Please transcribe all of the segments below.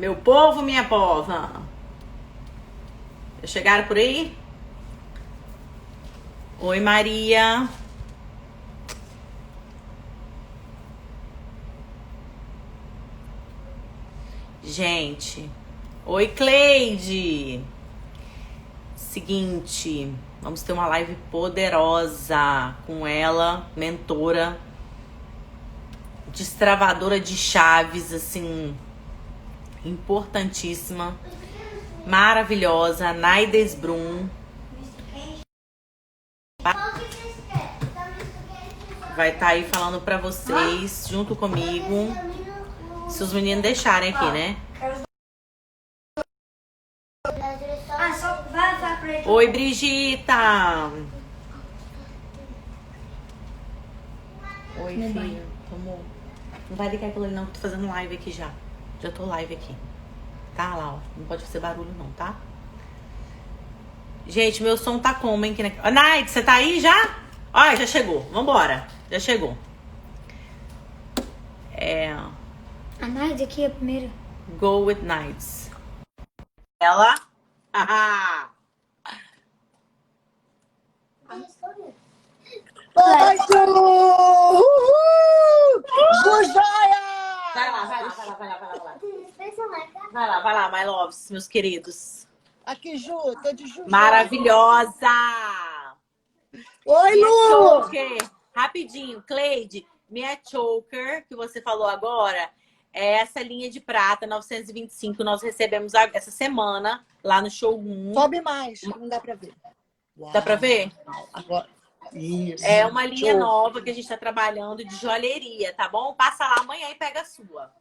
Meu povo, minha pova. Já chegaram por aí? Oi, Maria. Gente. Oi, Cleide. Seguinte, vamos ter uma live poderosa com ela, mentora, destravadora de chaves, assim, importantíssima, maravilhosa, Naides Brum. Vai estar aí falando pra vocês, junto comigo, se os meninos deixarem aqui, né? Oi, Brigita! Oi, filha. Tomou. Não vai ligar aquilo ali não, que eu tô fazendo live aqui já. Já tô live aqui. Tá lá, ó. Não pode fazer barulho não, tá? Gente, meu som tá como, hein? Night, você tá aí já? Olha, já chegou. Vambora. Já chegou. A Night aqui é a primeira. Go with Nights. Ela? Ah! Oi, Ju! Ju Joia! Vai lá. Vai lá, my loves, meus queridos. Aqui, Ju, tô de Ju. Maravilhosa! Oi, Minha Lu! choker, rapidinho, Cleide, minha choker, que você falou agora, é essa linha de prata 925, nós recebemos essa semana lá no showroom. Sobe mais, não dá pra ver. Dá pra ver? Agora. Isso. É uma linha Show. nova que a gente tá trabalhando de joalheria, tá bom? Passa lá amanhã e pega a sua.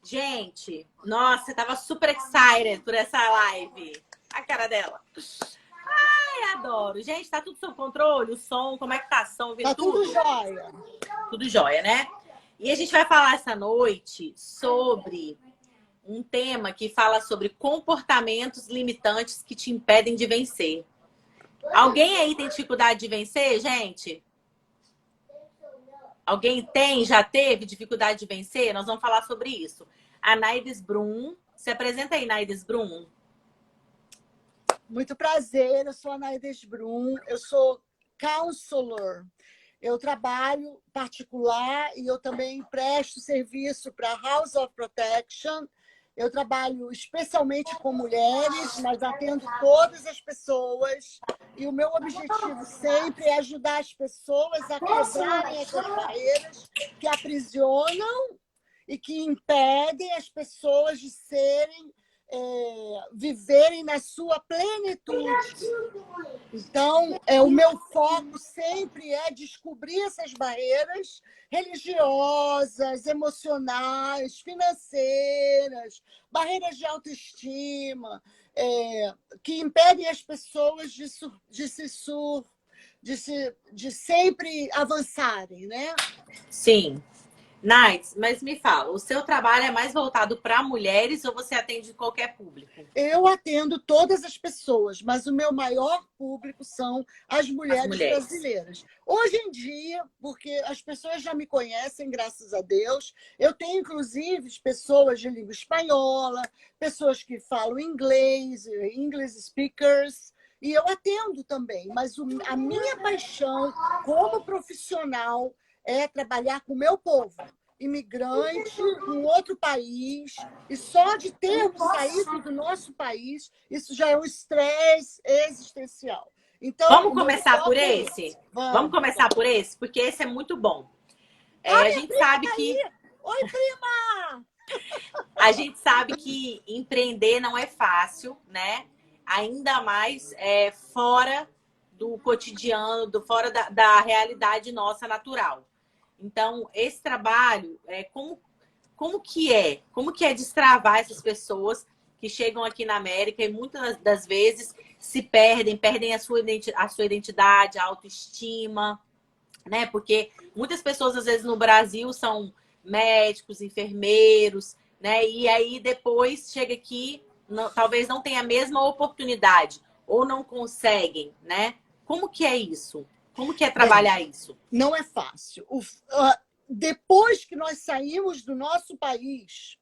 Gente, nossa, eu tava super excited por essa live. A cara dela. Ai, adoro. Gente, tá tudo sob controle? O som, como é que tá? Som, Tá tudo jóia. Tudo jóia, né? E a gente vai falar essa noite sobre um tema que fala sobre comportamentos limitantes que te impedem de vencer. Alguém aí tem dificuldade de vencer, gente? Alguém tem, já teve dificuldade de vencer? Nós vamos falar sobre isso. A Naides Brum. Se apresenta aí, Naides Brum. Muito prazer, eu sou a Naides Brum, eu sou counselor. Eu trabalho particular e eu também presto serviço para House of Protection. Eu trabalho especialmente com mulheres, mas atendo todas as pessoas. E o meu objetivo sempre é ajudar as pessoas a quebrarem essas barreiras que aprisionam e que impedem as pessoas de serem, viverem na sua plenitude. Então, o meu foco sempre é descobrir essas barreiras religiosas, emocionais, financeiras, barreiras de autoestima, que impedem as pessoas de sempre avançarem, né? Sim. Nights, mas me fala, o seu trabalho é mais voltado para mulheres ou você atende qualquer público? Eu atendo todas as pessoas, mas o meu maior público são as mulheres brasileiras. Hoje em dia, porque as pessoas já me conhecem, graças a Deus, eu tenho, inclusive, pessoas de língua espanhola, pessoas que falam inglês, English speakers, e eu atendo também. Mas a minha paixão como profissional é trabalhar com o meu povo, imigrante num outro país, e só de termos saído do nosso país, isso já é um estresse existencial. Então, vamos começar por esse? Vamos começar por esse? Porque esse é muito bom. A gente sabe que... Oi, prima! A gente sabe que empreender não é fácil, né? Ainda mais fora do cotidiano, fora da realidade nossa natural. Então, esse trabalho, como que é? Como que é destravar essas pessoas que chegam aqui na América e muitas das vezes se perdem a sua identidade, a autoestima, né? Porque muitas pessoas, às vezes, no Brasil são médicos, enfermeiros, né? E aí, depois, chega aqui, talvez não tenha a mesma oportunidade ou não conseguem, né? Como que é isso? Como que é trabalhar isso? Não é fácil. Depois que nós saímos do nosso país,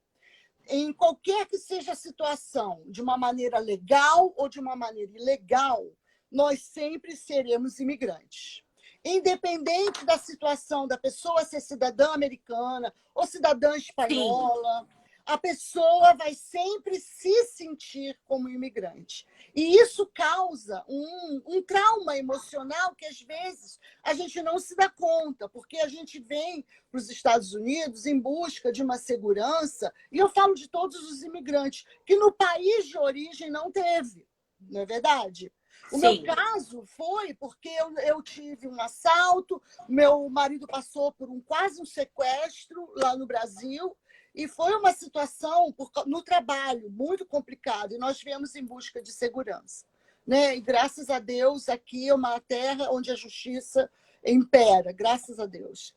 em qualquer que seja a situação, de uma maneira legal ou de uma maneira ilegal, nós sempre seremos imigrantes. Independente da situação da pessoa ser cidadã americana ou cidadã espanhola, a pessoa vai sempre se sentir como imigrante. E isso causa um trauma emocional que, às vezes, a gente não se dá conta, porque a gente vem para os Estados Unidos em busca de uma segurança, e eu falo de todos os imigrantes, que no país de origem não teve, não é verdade? O meu caso foi porque eu tive um assalto, meu marido passou por quase um sequestro lá no Brasil, e foi uma situação no trabalho muito complicada, e nós viemos em busca de segurança. Né? E graças a Deus, aqui é uma terra onde a justiça impera, graças a Deus.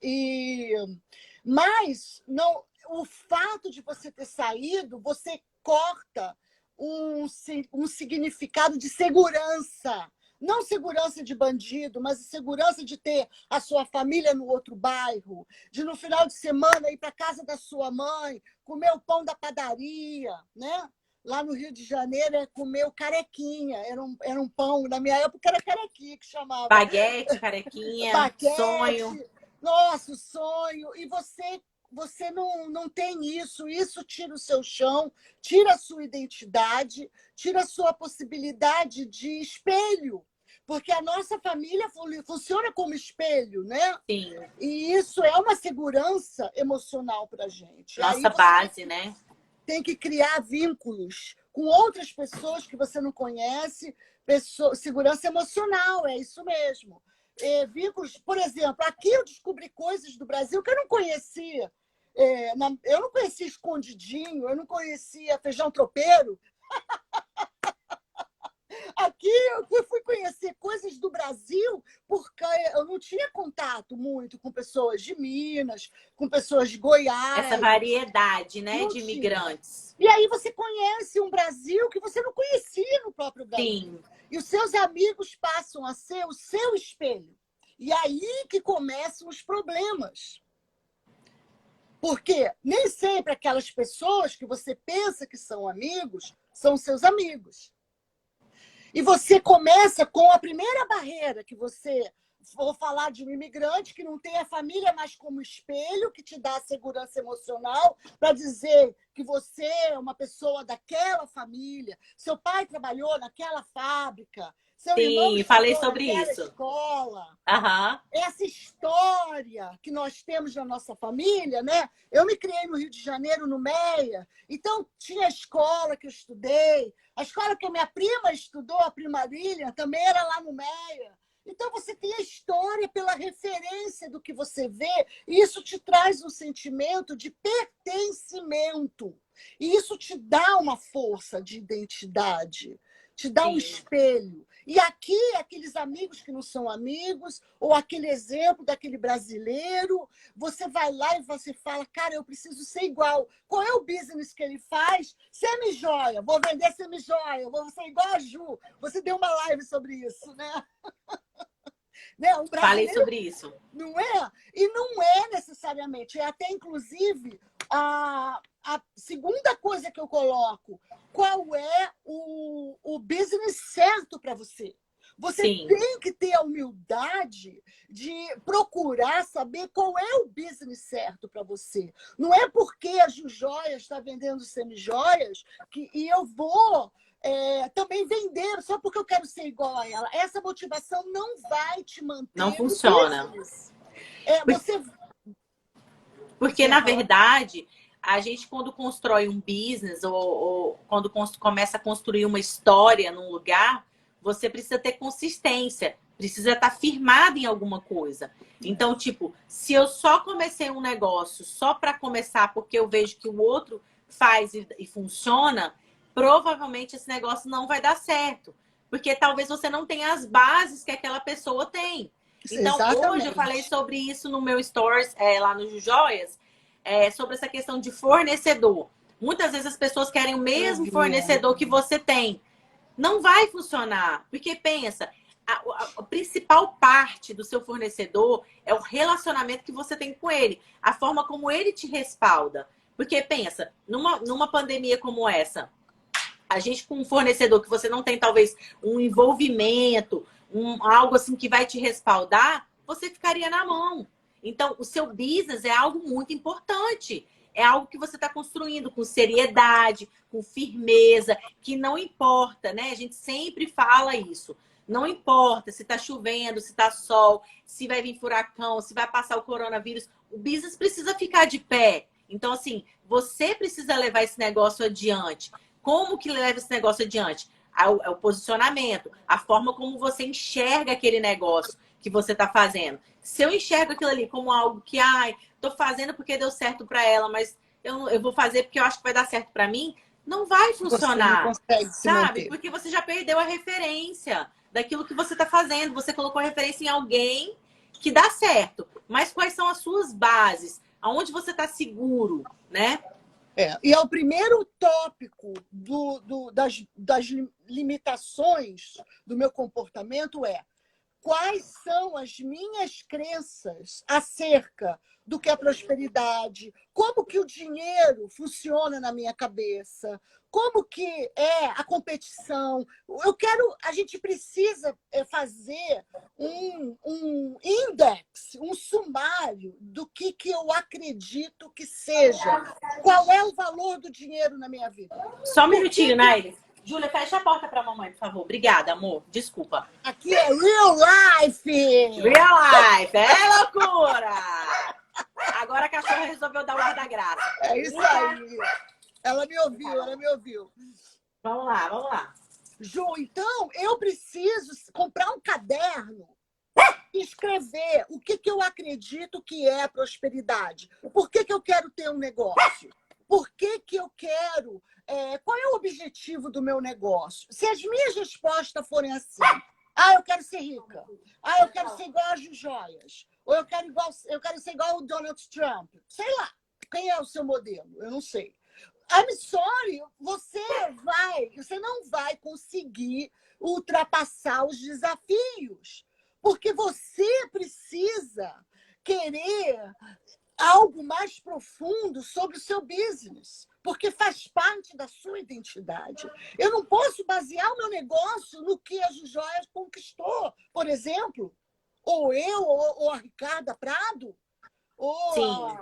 Mas não, o fato de você ter saído, você corta um significado de segurança. Não segurança de bandido, mas segurança de ter a sua família no outro bairro, de no final de semana ir para a casa da sua mãe, comer o pão da padaria, né? Lá no Rio de Janeiro é comer o carequinha, era um pão, na minha época era carequinha que chamava. Baguete, carequinha, Baguete, sonho. Nossa, sonho. E você não tem isso tira o seu chão, tira a sua identidade, tira a sua possibilidade de espelho, porque a nossa família funciona como espelho, né? Sim. E isso é uma segurança emocional para a gente. Nossa base, né? Tem que criar vínculos com outras pessoas que você não conhece, segurança emocional, é isso mesmo. Vínculos, por exemplo, aqui eu descobri coisas do Brasil que eu não conhecia. Eu não conhecia escondidinho, eu não conhecia feijão tropeiro. Aqui eu fui conhecer coisas do Brasil porque eu não tinha contato muito com pessoas de Minas, com pessoas de Goiás. Essa variedade, né, de imigrantes. E aí você conhece um Brasil que você não conhecia no próprio Brasil. Sim. E os seus amigos passam a ser o seu espelho. E aí que começam os problemas. Porque nem sempre aquelas pessoas que você pensa que são amigos são seus amigos. E você começa com a primeira barreira que você... Vou falar de um imigrante que não tem a família mais como espelho, que te dá segurança emocional para dizer que você é uma pessoa daquela família, seu pai trabalhou naquela fábrica, seu irmão falei sobre isso. Escola. Uhum. Essa história que nós temos na nossa família, né? Eu me criei no Rio de Janeiro, no Meia, então tinha a escola que eu estudei, a escola que a minha prima estudou, a prima Lilian, também era lá no Meia. Então, você tem a história pela referência do que você vê, e isso te traz um sentimento de pertencimento. E isso te dá uma força de identidade, te dá um espelho. E aqui, aqueles amigos que não são amigos, ou aquele exemplo daquele brasileiro, você vai lá e você fala, cara, eu preciso ser igual. Qual é o business que ele faz? Semi-joia. Vou vender semi-joia. Vou ser igual a Ju. Você deu uma live sobre isso, né? Né? Falei sobre isso. Não é? E não é necessariamente. É até, inclusive, a segunda coisa que eu coloco. Qual é o business certo para você? Você tem que ter a humildade de procurar saber qual é o business certo para você. Não é porque a Jujóias está vendendo semijoias e eu vou também vender só porque eu quero ser igual a ela. Essa motivação não vai te manter. Não funciona. Porque, na verdade, a gente, quando constrói um business ou quando começa a construir uma história num lugar, você precisa ter consistência, precisa estar firmado em alguma coisa. Então, tipo, se eu só comecei um negócio só para começar porque eu vejo que o outro faz e funciona, provavelmente esse negócio não vai dar certo. Porque talvez você não tenha as bases que aquela pessoa tem. Então, hoje eu falei sobre isso no meu stories, lá no Joias, sobre essa questão de fornecedor. Muitas vezes as pessoas querem o mesmo fornecedor que você tem. Não vai funcionar. Porque pensa, a principal parte do seu fornecedor é o relacionamento que você tem com ele. A forma como ele te respalda. Porque pensa, numa pandemia como essa, a gente com um fornecedor que você não tem talvez um envolvimento, algo assim que vai te respaldar, você ficaria na mão. Então, o seu business é algo muito importante. É algo que você está construindo com seriedade, com firmeza, que não importa, né? A gente sempre fala isso. Não importa se está chovendo, se está sol, se vai vir furacão, se vai passar o coronavírus. O business precisa ficar de pé. Então, assim, você precisa levar esse negócio adiante. Como que leva esse negócio adiante? É o posicionamento, a forma como você enxerga aquele negócio que você está fazendo. Se eu enxergo aquilo ali como algo que, tô fazendo porque deu certo para ela, mas eu vou fazer porque eu acho que vai dar certo para mim, não vai funcionar. Você não consegue se sabe? manter. Porque você já perdeu a referência daquilo que você está fazendo. Você colocou a referência em alguém que dá certo. Mas quais são as suas bases? Aonde você está seguro, né? E é o primeiro tópico das limitações do meu comportamento quais são as minhas crenças acerca do que é prosperidade, como que o dinheiro funciona na minha cabeça, como que é a competição. A gente precisa fazer um index, um sumário do que eu acredito que seja. Qual é o valor do dinheiro na minha vida? Só um minutinho, Nair. Júlia, fecha a porta para a mamãe, por favor. Obrigada, amor. Desculpa. Aqui é real life! Real life! É loucura! Agora a cachorra resolveu dar o ar da graça. É isso aí. Ela me ouviu. Vamos lá. Ju, então eu preciso comprar um caderno e escrever o que eu acredito que é prosperidade. Por que eu quero ter um negócio? Por que eu quero... qual é o objetivo do meu negócio? Se as minhas respostas forem assim, eu quero ser rica. Eu quero ser igual a Joias. Ou eu quero ser igual o Donald Trump. Sei lá, quem é o seu modelo? Eu não sei. I'm sorry, você não vai conseguir ultrapassar os desafios. Porque você precisa querer algo mais profundo sobre o seu business, porque faz parte da sua identidade. Eu não posso basear o meu negócio no que a Joias conquistou, por exemplo, ou a Ricarda Prado, Sim.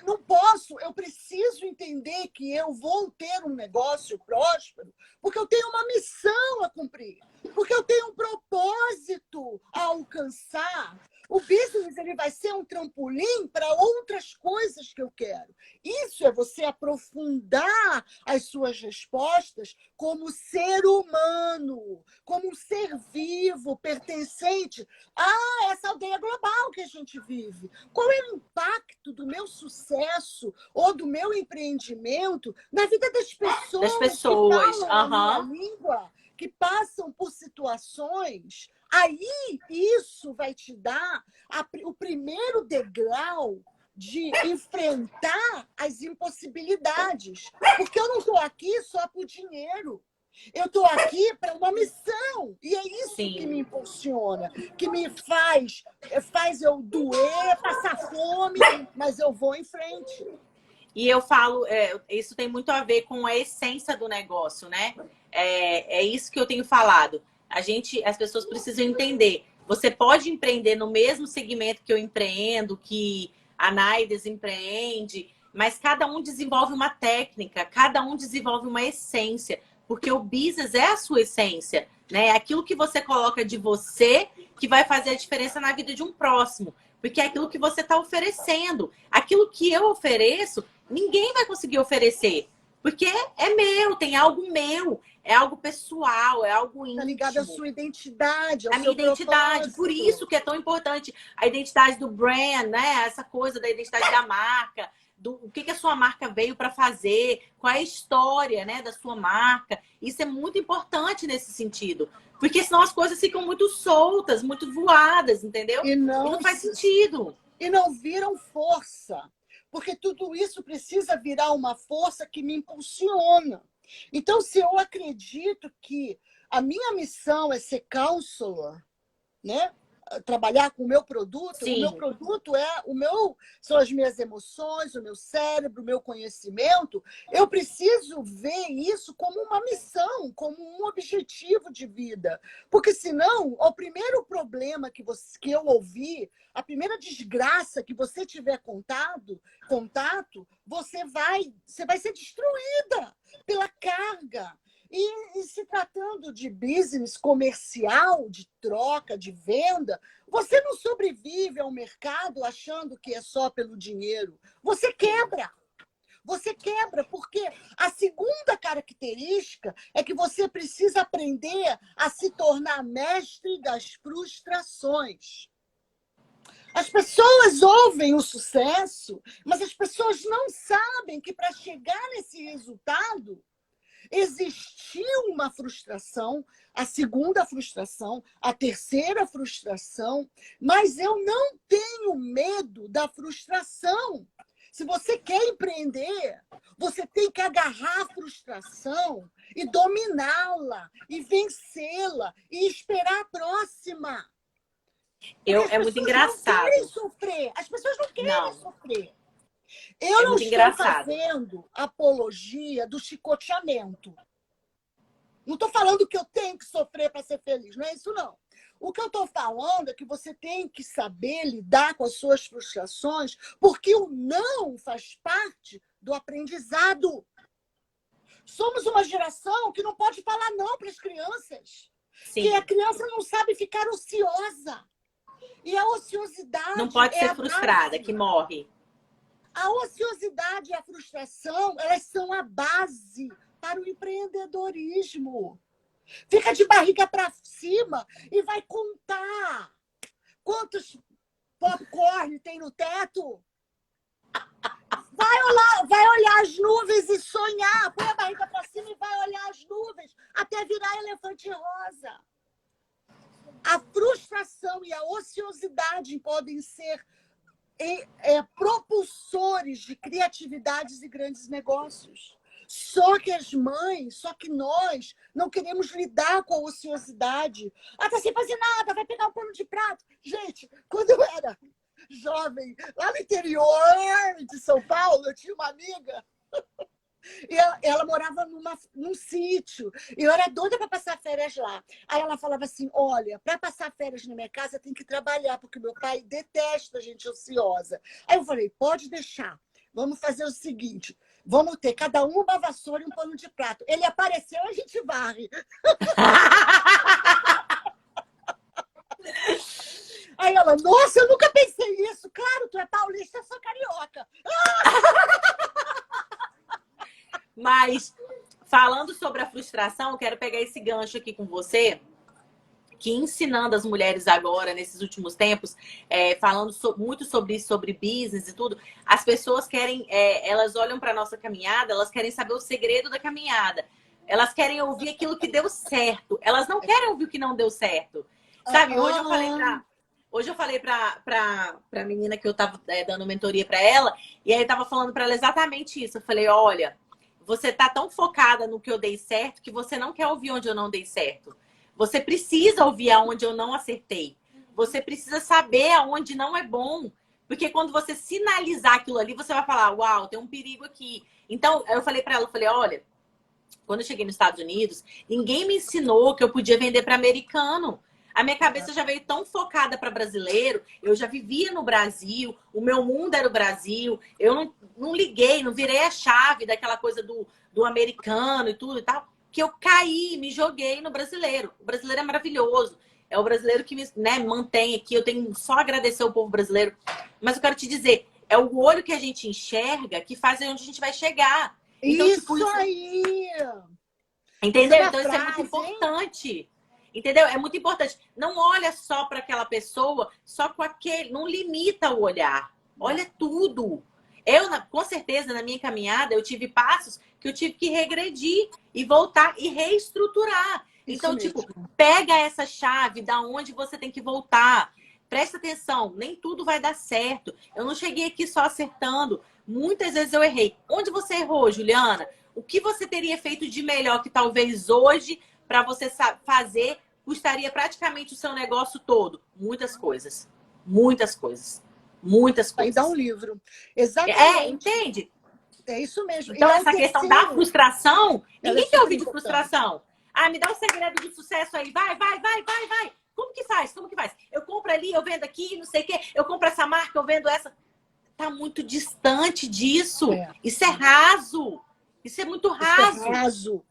Não posso, eu preciso entender que eu vou ter um negócio próspero, porque eu tenho uma missão a cumprir, porque eu tenho um propósito a alcançar. O business ele vai ser um trampolim para outras coisas que eu quero. Isso é você aprofundar as suas respostas como ser humano, como um ser vivo, pertencente a essa aldeia global que a gente vive. Qual é o impacto do meu sucesso ou do meu empreendimento na vida das pessoas, que falam a minha língua, que passam por situações? Aí isso vai te dar o primeiro degrau de enfrentar as impossibilidades. Porque eu não estou aqui só por dinheiro. Eu estou aqui para uma missão. E é isso que me impulsiona, que me faz eu doer, passar fome, mas eu vou em frente. E eu falo, isso tem muito a ver com a essência do negócio, né? É isso que eu tenho falado. As pessoas precisam entender. Você pode empreender no mesmo segmento que eu empreendo, que a Naides empreende, mas cada um desenvolve uma técnica, cada um desenvolve uma essência, porque o business é a sua essência, né? É aquilo que você coloca de você que vai fazer a diferença na vida de um próximo, porque é aquilo que você está oferecendo. Aquilo que eu ofereço, ninguém vai conseguir oferecer, porque é meu, tem algo meu. É algo pessoal, é algo íntimo. Está ligado à sua identidade, ao a minha identidade. Por isso que é tão importante a identidade do brand, né? Essa coisa da identidade da marca, o que a sua marca veio para fazer, qual é a história, né, da sua marca. Isso é muito importante nesse sentido. Porque senão as coisas ficam muito soltas, muito voadas, entendeu? E não faz sentido. E não viram força. Porque tudo isso precisa virar uma força que me impulsiona. Então, se eu acredito que a minha missão é ser counselor, né? trabalhar com o meu produto, Sim. o meu produto são as minhas emoções, o meu cérebro, o meu conhecimento. Eu preciso ver isso como uma missão, como um objetivo de vida. Porque senão, o primeiro problema que eu ouvi, a primeira desgraça que você tiver contato, você vai ser destruída pela carga. E se tratando de business comercial, de troca, de venda, você não sobrevive ao mercado achando que é só pelo dinheiro. Você quebra. Você quebra, porque a segunda característica é que você precisa aprender a se tornar mestre das frustrações. As pessoas ouvem o sucesso, mas as pessoas não sabem que para chegar nesse resultado, existiu uma frustração, a segunda frustração, a terceira frustração, mas eu não tenho medo da frustração. Se você quer empreender, você tem que agarrar a frustração e dominá-la, e vencê-la, e esperar a próxima. É muito engraçado. Não querem sofrer. As pessoas não querem sofrer. Eu não estou engraçado. fazendo apologia do chicoteamento. Não estou falando que eu tenho que sofrer para ser feliz, não é isso, não. O que eu estou falando é que você tem que saber lidar com as suas frustrações, porque o não faz parte do aprendizado. Somos uma geração que não pode falar não para as crianças. Sim. Que a criança não sabe ficar ociosa. E a ociosidade não pode ser frustrada, que morre. A ociosidade e a frustração, elas são a base para o empreendedorismo. Fica de barriga para cima e vai contar quantos popcorn tem no teto. Vai olhar as nuvens e sonhar. Põe a barriga para cima e vai olhar as nuvens até virar elefante rosa. A frustração e a ociosidade podem ser propulsores de criatividades e grandes negócios. Só que nós não queremos lidar com a ociosidade. Tá sem fazer nada, vai pegar um pano de prato. Gente, quando eu era jovem, lá no interior de São Paulo, eu tinha uma amiga e ela morava num sítio. E eu era doida para passar férias lá. Aí ela falava assim, olha, para passar férias na minha casa tem que trabalhar, porque meu pai detesta gente ociosa. Aí eu falei, pode deixar. Vamos fazer o seguinte, vamos ter cada uma vassoura e um pano de prato. Ele apareceu, a gente varre. Aí ela, nossa, eu nunca pensei nisso. Claro, tu é paulista, eu sou carioca. Mas, falando sobre a frustração, eu quero pegar esse gancho aqui com você, que ensinando as mulheres agora, nesses últimos tempos, falando muito sobre isso, sobre business e tudo, as pessoas querem, elas olham para a nossa caminhada, elas querem saber o segredo da caminhada. Elas querem ouvir aquilo que deu certo. Elas não querem ouvir o que não deu certo. Sabe, hoje eu falei pra menina que eu tava dando mentoria para ela, e aí eu tava falando para ela exatamente isso. Eu falei, olha, você tá tão focada no que eu dei certo que você não quer ouvir onde eu não dei certo. Você precisa ouvir aonde eu não acertei. Você precisa saber aonde não é bom. Porque quando você sinalizar aquilo ali, você vai falar, uau, tem um perigo aqui. Então, eu falei para ela, eu falei, olha, quando eu cheguei nos Estados Unidos, ninguém me ensinou que eu podia vender para americano. A minha cabeça já veio tão focada para brasileiro, eu já vivia no Brasil, o meu mundo era o Brasil, eu não liguei, não virei a chave daquela coisa do americano e tudo e tal, que eu caí, me joguei no brasileiro. O brasileiro é maravilhoso, é o brasileiro que me mantém aqui, eu tenho só a agradecer ao povo brasileiro. Mas eu quero te dizer, é o olho que a gente enxerga que faz onde a gente vai chegar. Então, isso aí! Entendeu? Então isso é muito importante. Entendeu? É muito importante. Não olha só para aquela pessoa, só com aquele. Não limita o olhar. Olha tudo. Eu, com certeza, na minha caminhada, eu tive passos que eu tive que regredir e voltar e reestruturar. Então, tipo, pega essa chave da onde você tem que voltar. Presta atenção, nem tudo vai dar certo. Eu não cheguei aqui só acertando. Muitas vezes eu errei. Onde você errou, Juliana? O que você teria feito de melhor que talvez hoje para você fazer custaria praticamente o seu negócio todo? Muitas coisas. Muitas coisas. Muitas Aí dá um coisas. livro. Exatamente. Entende? É isso mesmo. E Então, é o essa questão da terceiro. frustração, Ela é ninguém quer super ouvir de importante. frustração. Ah, me dá um segredo de sucesso aí. Vai, vai, vai, vai, vai. Como que faz? Como que faz? Eu compro ali, eu vendo aqui, não sei o quê. Eu compro essa marca, eu vendo essa. Tá muito distante disso. É. Isso é raso. Isso é muito Isso é raso. raso.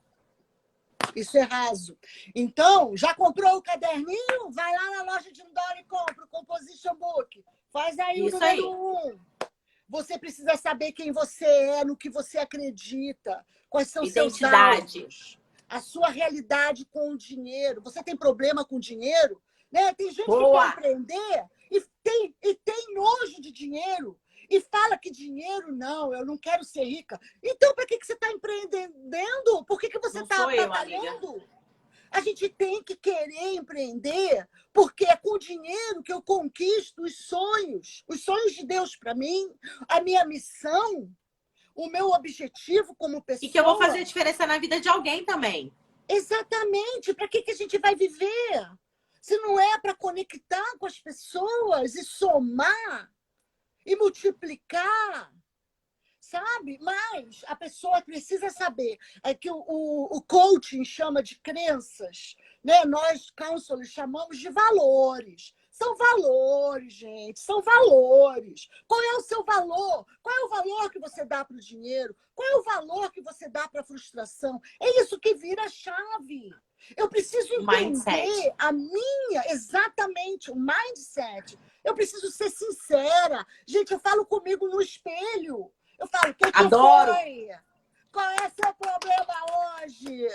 Isso é raso. Então, já comprou o caderninho? Vai lá na loja de $1 e compra o Composition Book. Faz aí o Isso número aí. 1. Você precisa saber quem você é, no que você acredita, quais são seus Identidade. alvos, a sua realidade com o dinheiro. Você tem problema com dinheiro? Né? Tem gente que quer Boa. empreender e tem nojo de dinheiro. E fala que dinheiro, não, eu não quero ser rica. Então, para que você está empreendendo? Por que você Não está sou eu, amiga. batalhando? A gente tem que querer empreender, porque é com dinheiro que eu conquisto os sonhos de Deus para mim, a minha missão, o meu objetivo como E que eu vou fazer pessoa. a diferença na vida de alguém também. Exatamente. Para que a gente vai viver? Se não é para conectar com as pessoas e somar e multiplicar, sabe? Mas a pessoa precisa saber. É que o coaching chama de crenças, né? Nós, counselors, chamamos de valores. São valores, gente, são valores. Qual é o seu valor? Qual é o valor que você dá para o dinheiro? Qual é o valor que você dá para a frustração? É isso que vira a chave. Eu preciso Mindset. entender exatamente, o mindset. Eu preciso ser sincera. Gente, eu falo comigo no espelho. Eu falo, o que Adoro. foi? Qual é seu problema hoje?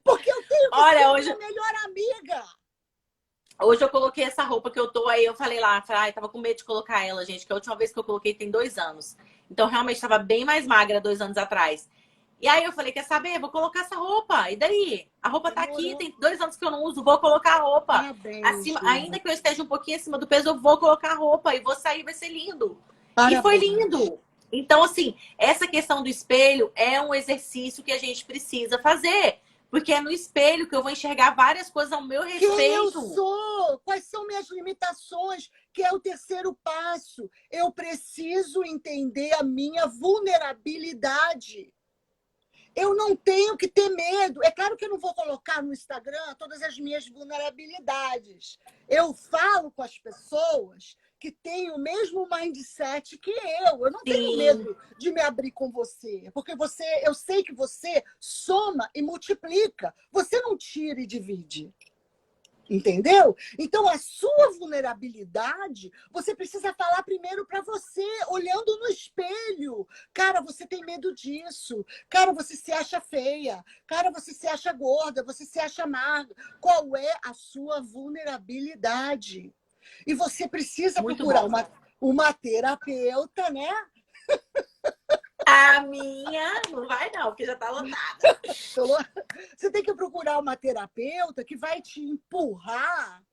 Porque eu tenho que ser Olha, minha melhor amiga. hoje eu coloquei essa roupa que eu tô aí, eu falei lá, ai, tava com medo de colocar ela, gente, que a última vez que eu coloquei tem 2 anos. Então, realmente, tava bem mais magra 2 anos atrás. E aí eu falei, quer saber? Vou colocar essa roupa. E daí? A roupa tá aqui, tem 2 anos que eu não uso, vou colocar a roupa. Parabéns, Ainda que eu esteja um pouquinho acima do peso, eu vou colocar a roupa e vou sair, vai ser lindo. Parabéns. E foi lindo. Então, assim, essa questão do espelho é um exercício que a gente precisa fazer. Porque é no espelho que eu vou enxergar várias coisas ao meu respeito. Quem eu sou? Quais são minhas limitações? Que é o terceiro passo. Eu preciso entender a minha vulnerabilidade. Eu não tenho que ter medo. É claro que eu não vou colocar no Instagram todas as minhas vulnerabilidades. Eu falo com as pessoas que têm o mesmo mindset que eu. Eu não tenho medo de me abrir com você, porque eu sei que você soma e multiplica. Você não tira e divide. Entendeu? Então, a sua vulnerabilidade, você precisa falar primeiro para você, olhando no espelho. Cara, você tem medo disso. Cara, você se acha feia. Cara, você se acha gorda. Você se acha magra. Qual é a sua vulnerabilidade? E você precisa procurar uma terapeuta, né? A minha não vai não, porque já tá lotada. Você tem que procurar uma terapeuta que vai te empurrar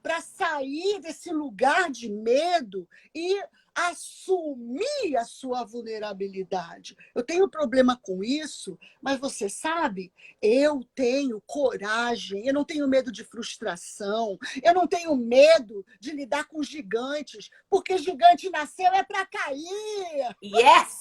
para sair desse lugar de medo e assumir a sua vulnerabilidade. Eu tenho problema com isso, mas você sabe, eu tenho coragem, eu não tenho medo de frustração, eu não tenho medo de lidar com gigantes, porque gigante nasceu é para cair. Yes!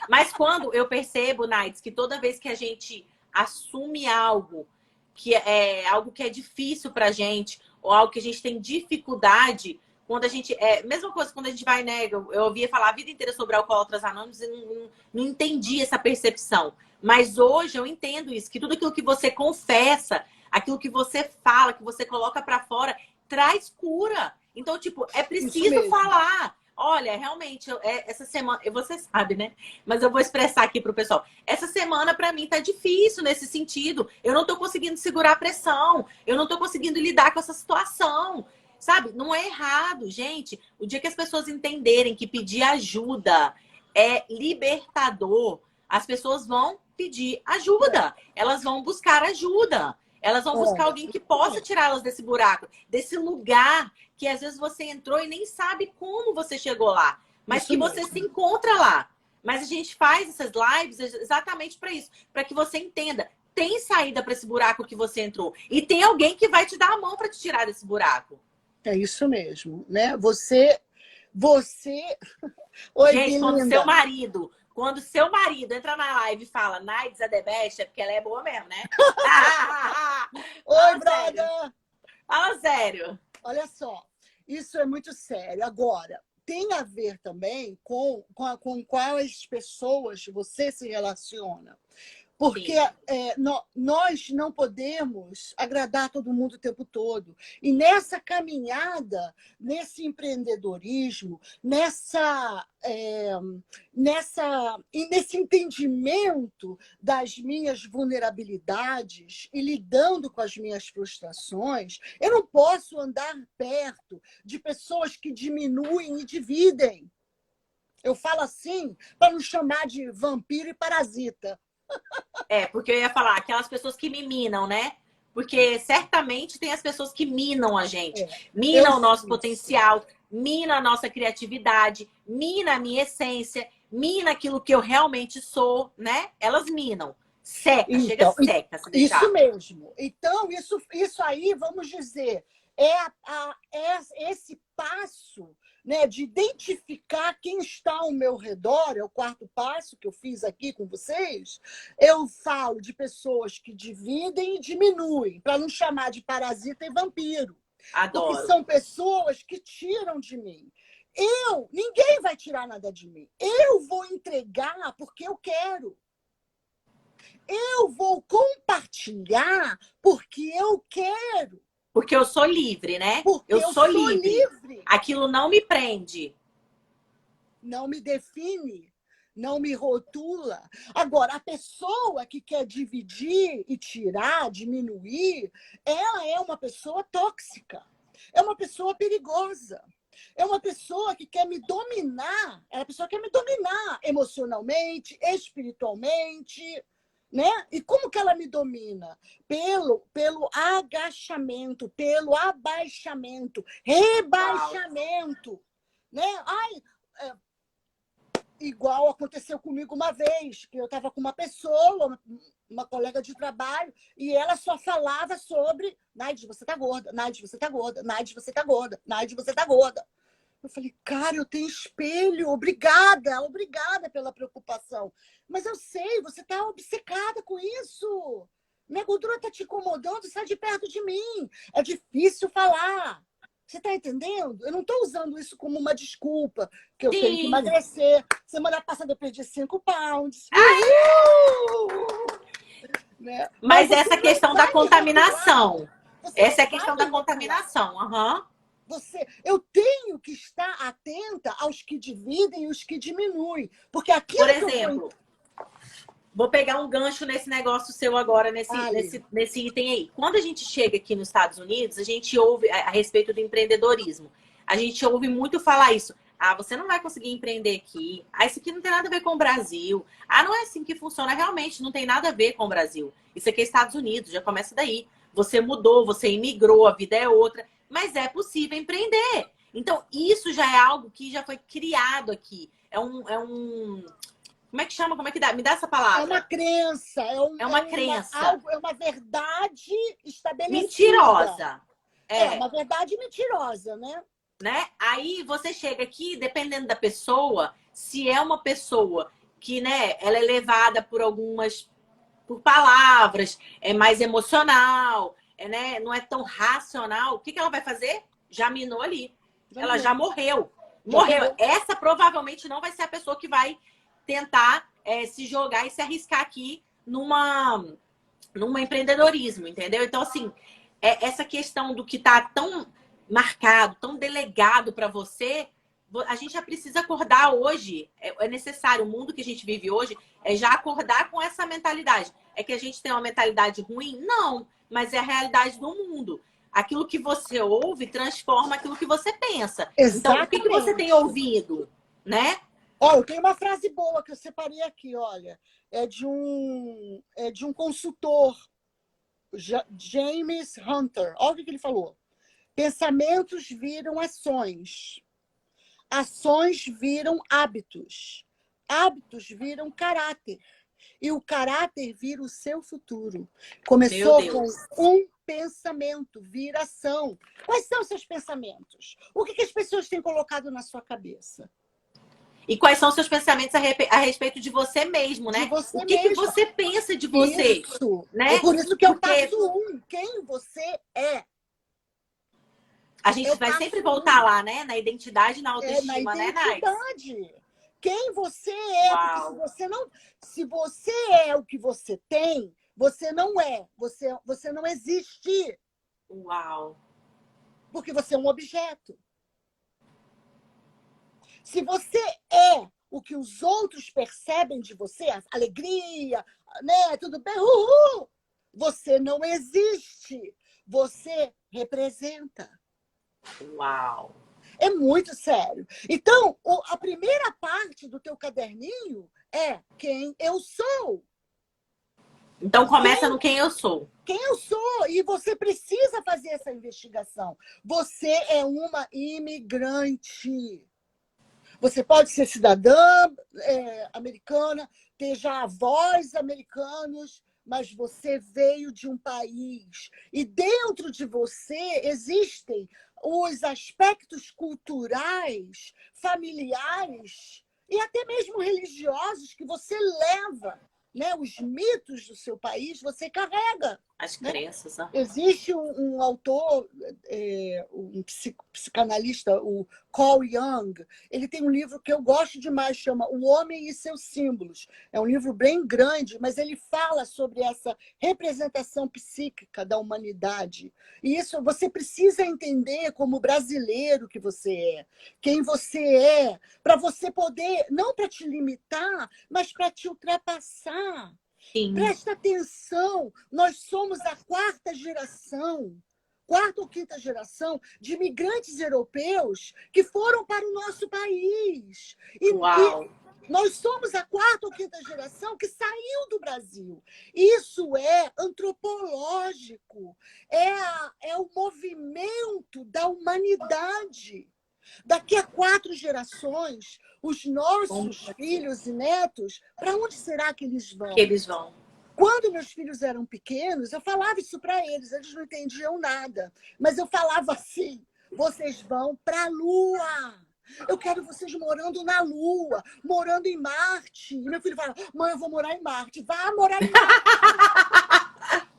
Mas quando eu percebo, Nights, que toda vez que a gente assume algo que é difícil pra gente, ou algo que a gente tem dificuldade, quando a gente. Mesma coisa quando a gente vai, né? Eu ouvia falar a vida inteira sobre Alcoólatras Anônimos e não entendi essa percepção. Mas hoje eu entendo isso, que tudo aquilo que você confessa, aquilo que você fala, que você coloca pra fora, traz cura. Então, tipo, é preciso falar. Olha, realmente, essa semana, você sabe, né? Mas eu vou expressar aqui pro pessoal. Essa semana, pra mim, tá difícil nesse sentido. Eu não tô conseguindo segurar a pressão. Eu não tô conseguindo lidar com essa situação. Sabe? Não é errado, gente. O dia que as pessoas entenderem que pedir ajuda é libertador, as pessoas vão pedir ajuda. Elas vão buscar ajuda. Elas vão buscar alguém que possa tirá-las desse buraco, desse lugar que às vezes você entrou e nem sabe como você chegou lá, mas que você se encontra lá. Mas a gente faz essas lives exatamente para isso, para que você entenda. tem saída para esse buraco que você entrou. E tem alguém que vai te dar a mão para te tirar desse buraco. É isso mesmo, né? Você... Oi, Gente, Belinda. quando seu marido entra na live e fala Naides é the best, é porque ela é boa mesmo, né? Oi, Fala brother. sério. Fala sério. Olha só, isso é muito sério. Agora, tem a ver também com quais pessoas você se relaciona. Porque nós não podemos agradar todo mundo o tempo todo. E nessa caminhada, nesse empreendedorismo, nesse entendimento das minhas vulnerabilidades e lidando com as minhas frustrações, eu não posso andar perto de pessoas que diminuem e dividem. Eu falo assim para não chamar de vampiro e parasita. Porque eu ia falar, aquelas pessoas que me minam, né? Porque certamente tem as pessoas que minam a gente. Minam o nosso potencial, mina a nossa criatividade, mina a minha essência, mina aquilo que eu realmente sou, né? Elas minam. Seca, chega seca. Se deixar. Isso mesmo. Então, isso aí, vamos dizer, é esse passo, né, de identificar quem está ao meu redor, é o quarto passo que eu fiz aqui com vocês. Eu falo de pessoas que dividem e diminuem, para não chamar de parasita e vampiro. Adoro. Porque são pessoas que tiram de mim. Ninguém vai tirar nada de mim. Eu vou entregar porque eu quero. Eu vou compartilhar porque eu quero. Porque eu sou livre, né? Porque eu sou livre. Aquilo não me prende. Não me define, não me rotula. Agora, a pessoa que quer dividir e tirar, diminuir, ela é uma pessoa tóxica. É uma pessoa perigosa. É uma pessoa que quer me dominar. É uma pessoa que quer me dominar emocionalmente, espiritualmente. Né? E como que ela me domina? Pelo agachamento, pelo abaixamento, rebaixamento. Né? Igual aconteceu comigo uma vez, que eu estava com uma pessoa, uma colega de trabalho, e ela só falava sobre Naides, você tá gorda, Naides, você tá gorda, Naides, você tá gorda, Naides, você tá gorda. Eu falei, cara, eu tenho espelho, obrigada pela preocupação. Mas eu sei, você está obcecada com isso. Minha gordura está te incomodando, sai de perto de mim. É difícil falar. Você está entendendo? Eu não estou usando isso como uma desculpa, que eu tenho que emagrecer. Semana passada eu perdi 5 pounds. Né? Mas essa questão da contaminação. Essa é a questão da contaminação. Eu tenho que estar atenta aos que dividem e os que diminuem. Porque aquilo. Por exemplo, vou pegar um gancho nesse negócio seu agora, nesse item aí. Quando a gente chega aqui nos Estados Unidos, a gente ouve a respeito do empreendedorismo. A gente ouve muito falar isso. Você não vai conseguir empreender aqui. Isso aqui não tem nada a ver com o Brasil. Não é assim que funciona. Realmente não tem nada a ver com o Brasil. Isso aqui é Estados Unidos, já começa daí. Você mudou, você imigrou, a vida é outra. Mas é possível empreender. Então, isso já é algo que já foi criado aqui. É um como é que chama? Como é que dá? Me dá essa palavra. É uma crença. É uma crença. É uma verdade estabelecida. Mentirosa. É uma verdade mentirosa, né? Aí você chega aqui, dependendo da pessoa, se é uma pessoa que, né, ela é levada por palavras, é mais emocional, né, não é tão racional, o que ela vai fazer? Já minou ali. Ela já morreu. Morreu. Essa provavelmente não vai ser a pessoa que vai tentar se jogar e se arriscar aqui numa empreendedorismo, entendeu? Então, assim, essa questão do que tá tão marcado, tão delegado para você, a gente já precisa acordar hoje. É necessário, o mundo que a gente vive hoje é já acordar com essa mentalidade. É que a gente tem uma mentalidade ruim? Não, mas é a realidade do mundo. Aquilo que você ouve transforma aquilo que você pensa. Exatamente. Então, o que você tem ouvido, né? Olha, eu tenho uma frase boa que eu separei aqui, olha. É de um consultor, James Hunter. Olha o que ele falou. Pensamentos viram ações. Ações viram hábitos. Hábitos viram caráter. e o caráter vira o seu futuro. Meu Começou com Deus. um pensamento, vira ação. Quais são os seus pensamentos? O que as pessoas têm colocado na sua cabeça? E quais são os seus pensamentos a respeito de você mesmo, né? De você O que mesmo. você pensa de você? Isso. Né? É por isso que é o Porque passo 1. Quem você é. a gente Eu vai passo sempre um. voltar lá, né? Na identidade e na Na autoestima, né, Nais? identidade. Quem você é. Porque Uau. se você é o que você tem, você não é. Você não existe. Uau. Porque você é um objeto. Se você é o que os outros percebem de você, a alegria, né, tudo bem, uhul, você não existe. Você representa. Uau. É muito sério. Então, a primeira parte do teu caderninho é quem eu sou. Então começa no quem eu sou. Quem eu sou. E você precisa fazer essa investigação. Você é uma imigrante. Você pode ser cidadã americana, ter já avós americanos, mas você veio de um país. E dentro de você existem os aspectos culturais, familiares e até mesmo religiosos que você leva, né? Os mitos do seu país você carrega. As crenças, né? Existe um autor, um psicanalista, o Carl Jung. Ele tem um livro que eu gosto demais, chama O Homem e Seus Símbolos. É um livro bem grande, mas ele fala sobre essa representação psíquica da humanidade. E isso você precisa entender como brasileiro que você é, quem você é, para você poder, não para te limitar, mas para te ultrapassar. Sim. Presta atenção, nós somos a quarta ou quinta geração de imigrantes europeus que foram para o nosso país. E nós somos a quarta ou quinta geração que saiu do Brasil. Isso é antropológico, é o movimento da humanidade. Daqui a 4 gerações, os nossos filhos e netos, para onde será que eles vão? Que eles vão. Quando meus filhos eram pequenos, eu falava isso para eles não entendiam nada. Mas eu falava assim, vocês vão para a Lua. Eu quero vocês morando na Lua, morando em Marte. E meu filho fala, mãe, eu vou morar em Marte. Vá morar em Marte.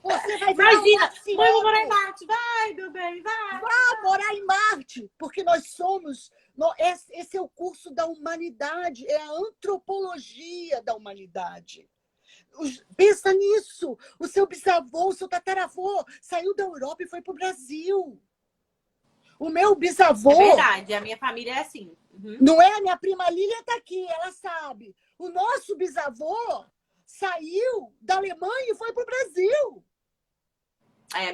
Você vai virar Imagina, um mãe, eu vou morar em Marte. Vai, meu bem, vai. Vá morar em Marte, porque nós somos... Esse é o curso da humanidade, é a antropologia da humanidade. Pensa nisso. O seu bisavô, o seu tataravô saiu da Europa e foi para o Brasil. O meu bisavô... É verdade, a minha família é assim. Uhum. Não é? A minha prima Lília está aqui, ela sabe. O nosso bisavô saiu da Alemanha e foi para o Brasil.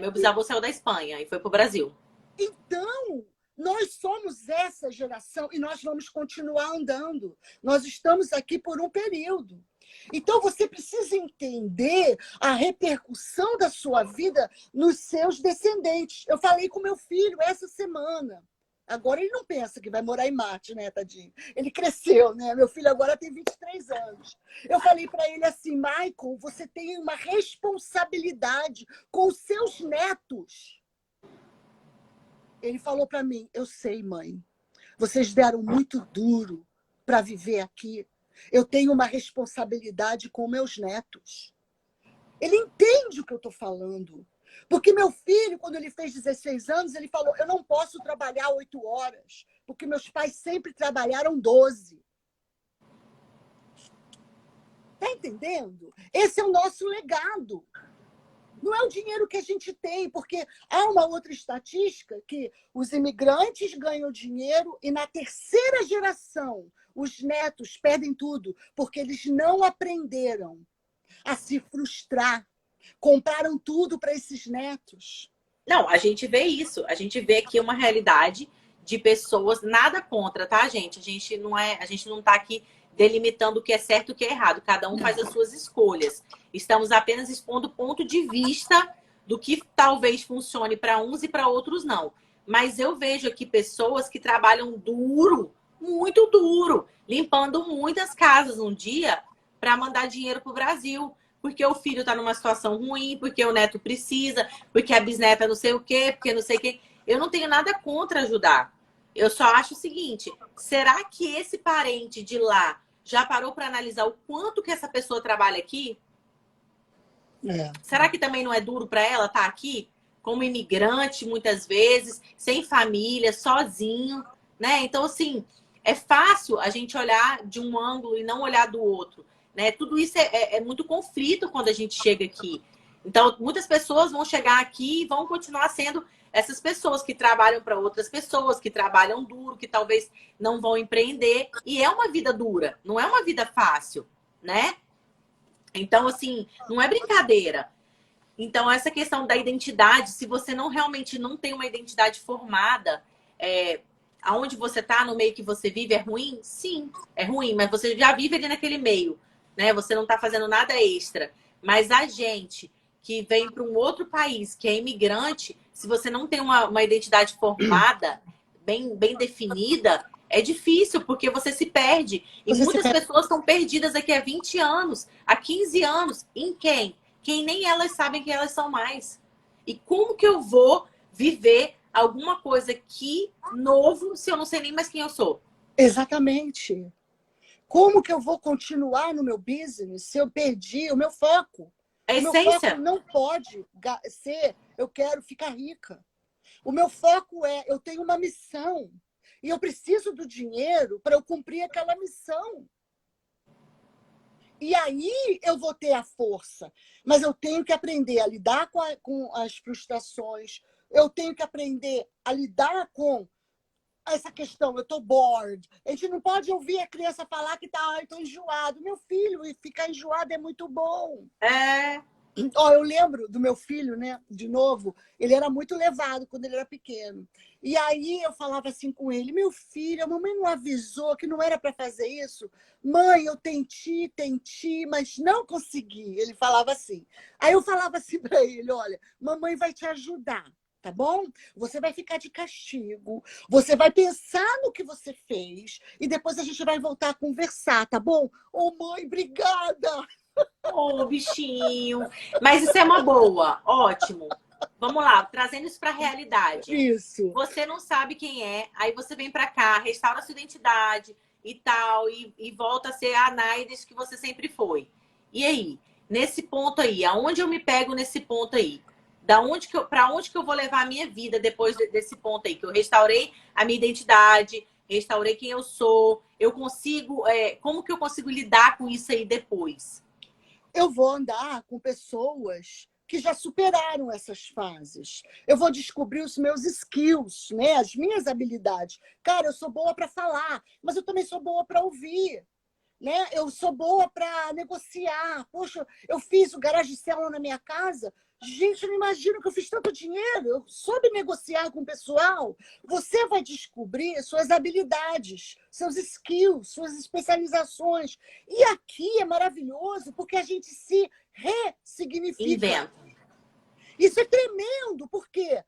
Meu bisavô saiu da Espanha e foi para o Brasil. Então, nós somos essa geração e nós vamos continuar andando. Nós estamos aqui por um período. Então, você precisa entender a repercussão da sua vida nos seus descendentes. Eu falei com meu filho essa semana. Agora ele não pensa que vai morar em Marte, né, tadinho? Ele cresceu, né? Meu filho agora tem 23 anos. Eu falei para ele assim, Michael, você tem uma responsabilidade com os seus netos. Ele falou para mim, eu sei, mãe. Vocês deram muito duro para viver aqui. Eu tenho uma responsabilidade com meus netos. Ele entende o que eu estou falando. Porque meu filho, quando ele fez 16 anos, ele falou, eu não posso trabalhar 8 horas, porque meus pais sempre trabalharam 12. Está entendendo? Esse é o nosso legado. Não é o dinheiro que a gente tem, porque há uma outra estatística que os imigrantes ganham dinheiro e na terceira geração os netos perdem tudo, porque eles não aprenderam a se frustrar. Compraram tudo para esses netos. Não, a gente vê isso. A gente vê aqui uma realidade de pessoas, nada contra, tá, gente? A gente não está aqui delimitando o que é certo e o que é errado. Cada um faz as suas escolhas. Estamos apenas expondo o ponto de vista do que talvez funcione para uns e para outros não. Mas eu vejo aqui pessoas que trabalham duro, muito duro, limpando muitas casas um dia para mandar dinheiro para o Brasil. Porque o filho está numa situação ruim, porque o neto precisa, porque a bisneta não sei o quê, porque não sei o quê. Eu não tenho nada contra ajudar. Eu só acho o seguinte, será que esse parente de lá já parou para analisar o quanto que essa pessoa trabalha aqui? Será que também não é duro para ela estar aqui como imigrante, muitas vezes, sem família, sozinho, né? Então, assim, é fácil a gente olhar de um ângulo e não olhar do outro, né? Tudo isso é muito conflito quando a gente chega aqui. Então, muitas pessoas vão chegar aqui e vão continuar sendo essas pessoas que trabalham para outras pessoas, que trabalham duro, que talvez não vão empreender. E é uma vida dura, não é uma vida fácil, né? Então, assim, não é brincadeira. Então, essa questão da identidade, se você não realmente não tem uma identidade formada, aonde você está, no meio que você vive, é ruim? Sim, é ruim, mas você já vive ali naquele meio, né? Você não está fazendo nada extra. Mas a gente que vem para um outro país, que é imigrante, se você não tem uma identidade formada, bem definida, é difícil, porque você se perde. E muitas pessoas estão perdidas aqui há 20 anos, há 15 anos. Em quem? Quem nem elas sabem que elas são mais. E como que eu vou viver alguma coisa aqui novo se eu não sei nem mais quem eu sou? Exatamente. Como que eu vou continuar no meu business se eu perdi o meu foco? A O meu foco essência. não pode ser eu quero ficar rica. O meu foco eu tenho uma missão. E eu preciso do dinheiro para eu cumprir aquela missão. E aí eu vou ter a força. Mas eu tenho que aprender a lidar com as frustrações. Eu tenho que aprender a lidar com essa questão. Eu estou bored. A gente não pode ouvir a criança falar que eu estou enjoado. Meu filho, e ficar enjoado é muito bom. Eu lembro do meu filho, né? De novo, ele era muito levado quando ele era pequeno. E aí eu falava assim com ele: meu filho, a mamãe não avisou que não era para fazer isso? Mãe, eu tentei, mas não consegui. Ele falava assim. Aí eu falava assim para ele: olha, mamãe vai te ajudar. Tá bom? Você vai ficar de castigo, você vai pensar no que você fez e depois a gente vai voltar a conversar, tá bom? Ô, mãe, obrigada! Ô, bichinho. Mas isso é uma boa. Ótimo. Vamos lá, trazendo isso para a realidade. Isso. Você não sabe quem é, aí você vem para cá, restaura sua identidade e tal, e volta a ser a Naides que você sempre foi. E aí? Nesse ponto aí, aonde eu me pego nesse ponto aí? Para onde que eu vou levar a minha vida depois desse ponto aí? Que eu restaurei a minha identidade, restaurei quem eu sou. Eu consigo, como que eu consigo lidar com isso aí depois? Eu vou andar com pessoas que já superaram essas fases. Eu vou descobrir os meus skills, né? As minhas habilidades. Cara, eu sou boa para falar, mas eu também sou boa para ouvir. Né? Eu sou boa para negociar. Poxa, eu fiz o garage sale na minha casa. Gente, eu não imagino que eu fiz tanto dinheiro. Eu soube negociar com o pessoal. Você vai descobrir suas habilidades, seus skills, suas especializações. E aqui é maravilhoso porque a gente se ressignifica. Inventa. Isso é tremendo, porque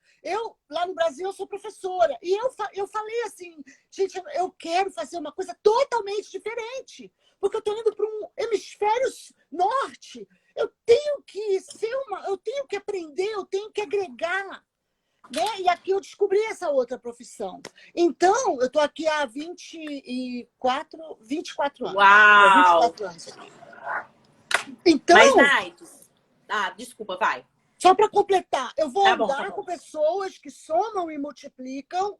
lá no Brasil, eu sou professora. E eu falei assim, gente, eu quero fazer uma coisa totalmente diferente. Porque eu estou indo para um hemisfério norte. Eu tenho que aprender, eu tenho que agregar. Né? E aqui eu descobri essa outra profissão. Então, eu estou aqui há 24 anos. Uau! 24 anos. Então, mas, Naides... desculpa, vai. Só para completar, eu vou Tá andar bom. com pessoas que somam e multiplicam.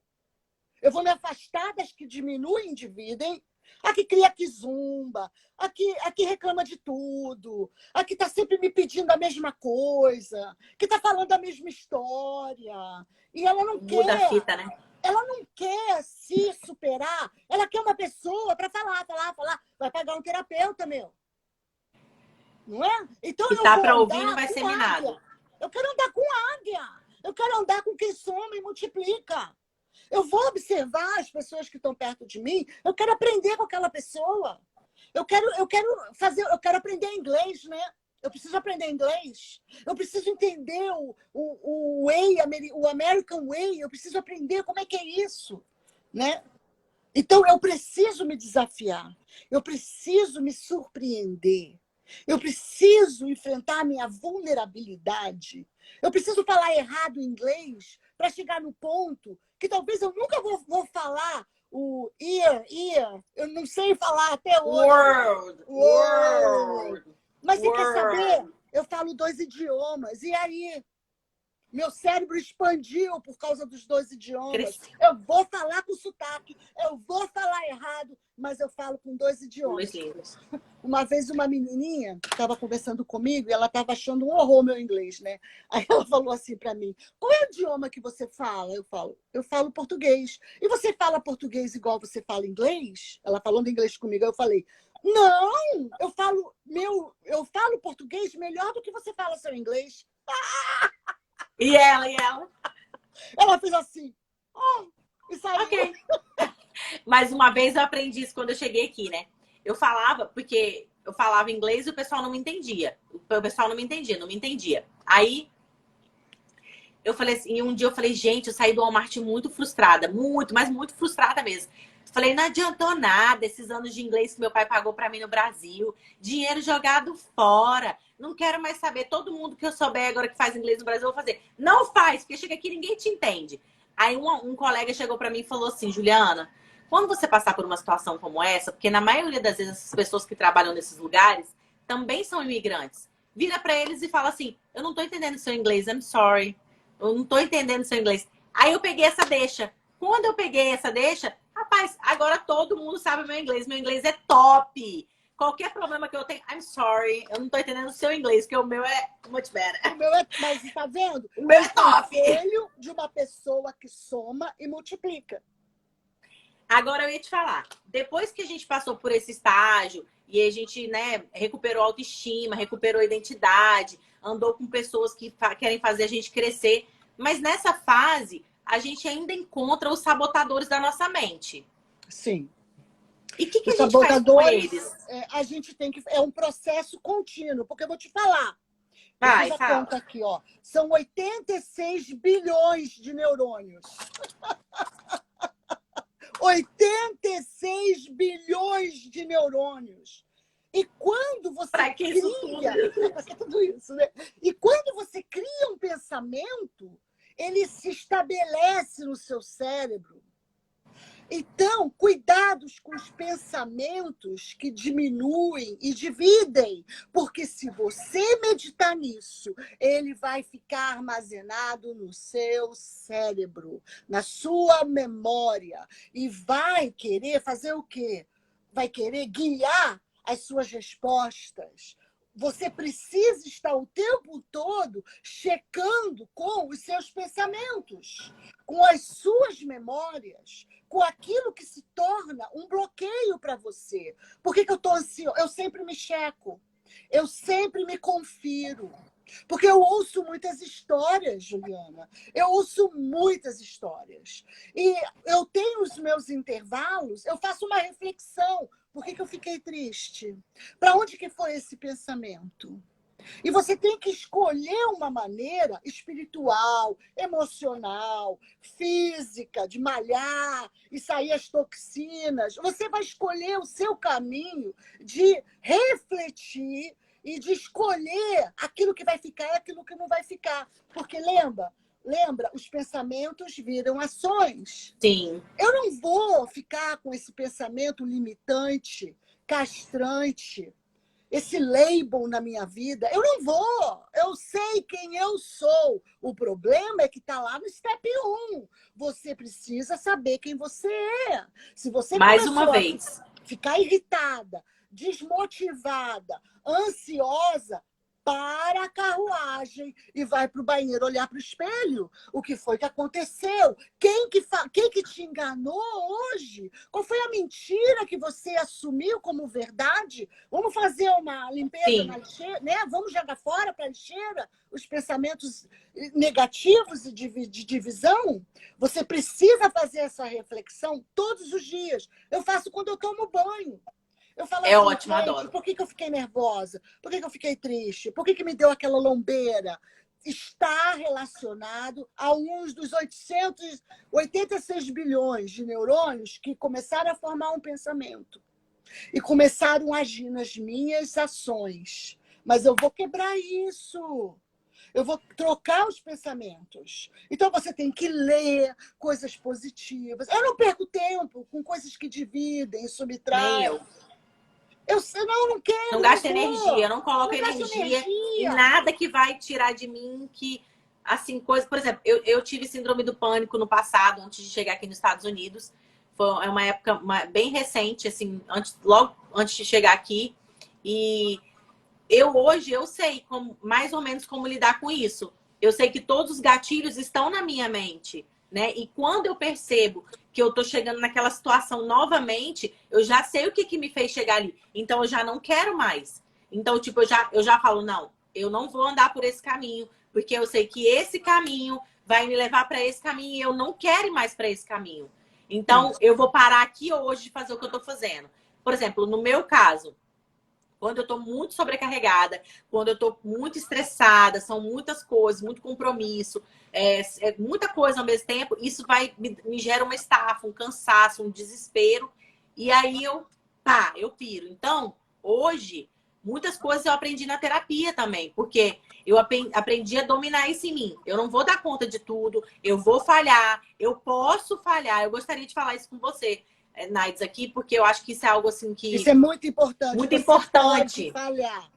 Eu vou me afastar das que diminuem e dividem. A que cria kizumba, a que reclama de tudo, a que está sempre me pedindo a mesma coisa, que está falando a mesma história. E ela não quer. Muda a fita, né? Ela não quer se superar. Ela quer uma pessoa para falar. Vai pagar um terapeuta, meu. Não é? Então E eu tá vou para ouvir andar não vai com ser águia. minado. Eu quero andar com águia. Eu quero andar com quem soma e multiplica. Eu vou observar as pessoas que estão perto de mim. Eu quero aprender com aquela pessoa. Eu quero aprender inglês, né? Eu preciso aprender inglês. Eu preciso entender o American Way. Eu preciso aprender como é que é isso, né? Então, eu preciso me desafiar, eu preciso me surpreender, eu preciso enfrentar a minha vulnerabilidade, eu preciso falar errado em inglês para chegar no ponto que talvez eu nunca vou falar o ear, eu não sei falar até hoje. World. Mas você quer saber? Eu falo 2 idiomas, e aí? Meu cérebro expandiu por causa dos 2 idiomas. Eu vou falar com sotaque, eu vou falar errado, mas eu falo com 2 idiomas. Uma vez uma menininha estava conversando comigo e ela estava achando um horror meu inglês, né? Aí ela falou assim para mim, qual é o idioma que você fala? Eu falo português. E você fala português igual você fala inglês? Ela falando inglês comigo, eu falei, não, eu falo português melhor do que você fala seu inglês. E ela? Ela fez assim. E saiu. Ok. Mas uma vez eu aprendi isso quando eu cheguei aqui, né? Eu falava, porque eu falava inglês e o pessoal não me entendia. O pessoal não me entendia. Aí, eu falei assim, e um dia eu falei, gente, eu saí do Walmart muito frustrada. Muito, mas muito frustrada mesmo. Falei, não adiantou nada esses anos de inglês que meu pai pagou pra mim no Brasil. Dinheiro jogado fora. Não quero mais saber. Todo mundo que eu souber agora que faz inglês no Brasil, eu vou fazer. Não faz, porque chega aqui e ninguém te entende. Aí um colega chegou pra mim e falou assim, Juliana, quando você passar por uma situação como essa, porque na maioria das vezes essas pessoas que trabalham nesses lugares também são imigrantes, vira pra eles e fala assim, eu não tô entendendo seu inglês, I'm sorry. Eu não tô entendendo seu inglês. Aí eu peguei essa deixa. Quando eu peguei essa deixa, rapaz, agora todo mundo sabe meu inglês. Meu inglês é top. Qualquer problema que eu tenho, I'm sorry, eu não tô entendendo o seu inglês, porque o meu é much better. O meu é, mas tá vendo? O meu é top. Conselho de uma pessoa que soma e multiplica. Agora eu ia te falar, depois que a gente passou por esse estágio e a gente, né, recuperou a autoestima, recuperou a identidade, andou com pessoas que querem fazer a gente crescer, mas nessa fase a gente ainda encontra os sabotadores da nossa mente. Sim. E o que Os a gente faz com eles? A gente tem que... É um processo contínuo, porque eu vou te falar. Vai, eu fala. Conta aqui, ó. São 86 bilhões de neurônios. 86 bilhões de neurônios. E quando você cria... tudo isso, né? E quando você cria um pensamento, ele se estabelece no seu cérebro. Então, cuidados com os pensamentos que diminuem e dividem, porque se você meditar nisso, ele vai ficar armazenado no seu cérebro, na sua memória, e vai querer fazer o quê? Vai querer guiar as suas respostas. Você precisa estar o tempo todo checando com os seus pensamentos, com as suas memórias, com aquilo que se torna um bloqueio para você. Por que eu estou ansiosa? Eu sempre me checo, eu sempre me confiro. Porque eu ouço muitas histórias, Juliana. Eu ouço muitas histórias. E eu tenho os meus intervalos, eu faço uma reflexão. Por que eu fiquei triste? Para onde que foi esse pensamento? E você tem que escolher uma maneira espiritual, emocional, física, de malhar e sair as toxinas. Você vai escolher o seu caminho de refletir e de escolher aquilo que vai ficar e aquilo que não vai ficar. Porque lembra, os pensamentos viram ações. Sim. Eu não vou ficar com esse pensamento limitante, castrante, esse label na minha vida. Eu não vou. Eu sei quem eu sou. O problema é que está lá no step 1. Você precisa saber quem você é. Se você mais uma vez ficar irritada, desmotivada, ansiosa, para a carruagem e vai para o banheiro olhar para o espelho. O que foi que aconteceu? Quem que te enganou hoje? Qual foi a mentira que você assumiu como verdade? Vamos fazer uma limpeza na lixeira, né? Vamos jogar fora para a lixeira os pensamentos negativos e de divisão? Você precisa fazer essa reflexão todos os dias. Eu faço quando eu tomo banho. Eu falo assim, ótimo, adoro. Por que eu fiquei nervosa? Por que eu fiquei triste? Por que me deu aquela lombeira? está relacionado a uns dos 886 bilhões de neurônios que começaram a formar um pensamento e começaram a agir nas minhas ações. Mas eu vou quebrar isso. Eu vou trocar os pensamentos. Então, você tem que ler coisas positivas. Eu não perco tempo com coisas que dividem, subtraem. Nem eu. Eu não quero. Não gasto energia, eu não coloco Não gasto energia em nada que vai tirar de mim que, assim, coisa... Por exemplo, eu tive síndrome do pânico no passado, antes de chegar aqui nos Estados Unidos. Foi uma época bem recente, assim, logo antes de chegar aqui. E hoje eu sei mais ou menos como lidar com isso. Eu sei que todos os gatilhos estão na minha mente, né? E quando eu percebo que eu tô chegando naquela situação novamente, eu já sei o que me fez chegar ali. Então eu já não quero mais. Então, tipo, eu já falo, não, eu não vou andar por esse caminho, porque eu sei que esse caminho vai me levar para esse caminho e eu não quero ir mais para esse caminho. Então, eu vou parar aqui hoje de fazer o que eu tô fazendo. Por exemplo, no meu caso, quando eu tô muito sobrecarregada, quando eu tô muito estressada, são muitas coisas, muito compromisso, muita coisa ao mesmo tempo, isso me gera uma estafa, um cansaço, um desespero. E aí eu piro. Então, hoje, muitas coisas eu aprendi na terapia também, porque eu aprendi a dominar isso em mim. Eu não vou dar conta de tudo, eu vou falhar, eu posso falhar. Eu gostaria de falar isso com você, Naides, aqui, porque eu acho que isso é algo assim que... Isso é muito importante. Muito você importante. Pode falhar.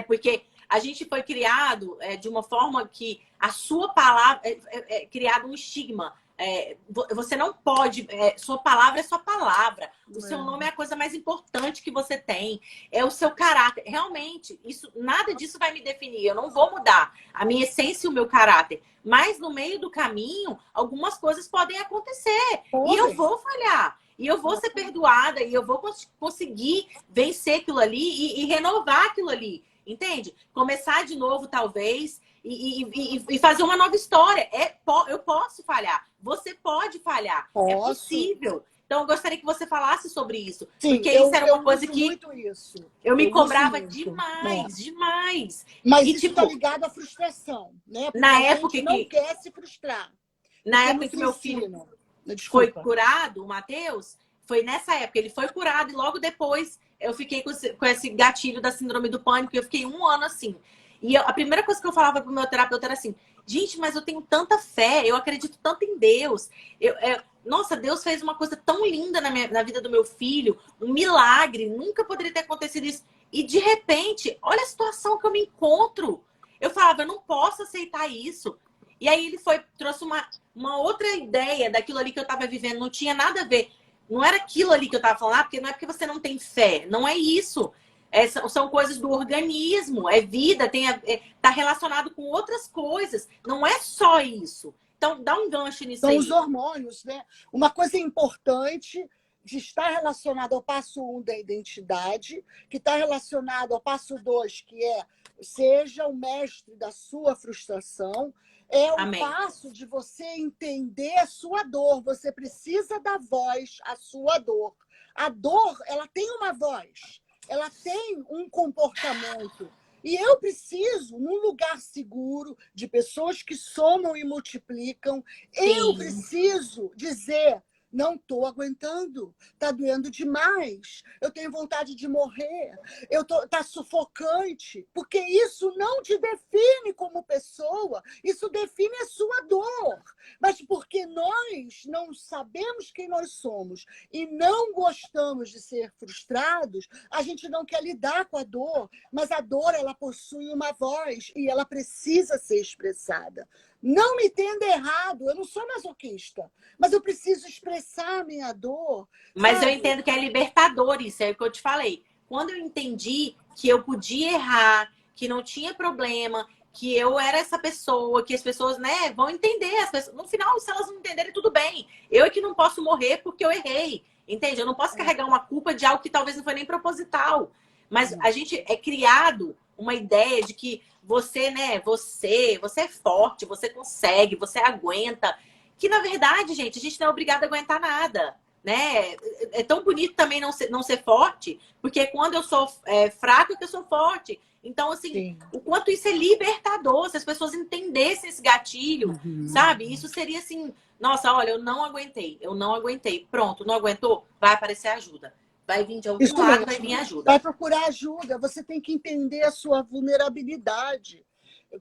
Porque a gente foi criado de uma forma que a sua palavra... É criado um estigma. Você não pode... sua palavra é sua palavra. O seu nome é a coisa mais importante que você tem. É o seu caráter. Realmente, nada disso vai me definir. Eu não vou mudar a minha essência e o meu caráter. Mas no meio do caminho, algumas coisas podem acontecer. E eu vou falhar. E eu vou ser perdoada. E eu vou conseguir vencer aquilo ali e renovar aquilo ali. Entende? Começar de novo, talvez... E fazer uma nova história. Eu posso falhar. Você pode falhar. Posso. É possível. Então, eu gostaria que você falasse sobre isso. Sim, porque isso era uma coisa que muito isso. eu me cobrava muito. demais. Mas e, isso está ligado à frustração, né? Porque na a época gente não quer se frustrar. Na época que meu filho foi curado, o Matheus, foi nessa época. Ele foi curado e logo depois eu fiquei com esse gatilho da síndrome do pânico. Eu fiquei 1 ano assim. E a primeira coisa que eu falava pro meu terapeuta era assim: gente, mas eu tenho tanta fé, eu acredito tanto em Deus. Nossa, Deus fez uma coisa tão linda na vida do meu filho, um milagre, nunca poderia ter acontecido isso. E de repente, olha a situação que eu me encontro. Eu falava, eu não posso aceitar isso. E aí ele trouxe uma outra ideia daquilo ali que eu estava vivendo, não tinha nada a ver. Não era aquilo ali que eu estava falando, porque não é porque você não tem fé, não é isso. São coisas do organismo, é vida, tá relacionado com outras coisas. Não é só isso. Então, dá um gancho nisso aí. São os hormônios, né? Uma coisa importante que está relacionada ao passo 1 da identidade, que está relacionado ao passo 2, que seja o mestre da sua frustração, é o Amém. passo de você entender a sua dor. Você precisa dar voz à sua dor. A dor, ela tem uma voz. Ela tem um comportamento. E eu preciso, num lugar seguro, de pessoas que somam e multiplicam, eu preciso dizer, não estou aguentando, está doendo demais, eu tenho vontade de morrer, está sufocante, porque isso não te define como pessoa, isso define a sua dor. Mas porque nós não sabemos quem nós somos e não gostamos de ser frustrados, a gente não quer lidar com a dor, mas a dor, ela possui uma voz e ela precisa ser expressada. Não me entenda errado, eu não sou masoquista, mas eu preciso expressar a minha dor. Mas eu entendo que é libertador isso, é o que eu te falei. Quando eu entendi que eu podia errar, que não tinha problema, que eu era essa pessoa, que as pessoas, né, vão entender. No final, se elas não entenderem, tudo bem. Eu é que não posso morrer porque eu errei, entende? Eu não posso carregar uma culpa de algo que talvez não foi nem proposital. Mas a gente é criado uma ideia de que você, né, você é forte, você consegue, você aguenta. Que, na verdade, gente, a gente não é obrigado a aguentar nada. né? É tão bonito também não ser forte, porque quando eu sou fraca, é que eu sou forte. Então, assim, Sim. o quanto isso é libertador, se as pessoas entendessem esse gatilho, sabe? Isso seria assim, nossa, olha, eu não aguentei. Pronto, não aguentou? Vai aparecer ajuda. Vai vir de algum Isso lado, mesmo. vai vir ajuda. Vai procurar ajuda. Você tem que entender a sua vulnerabilidade.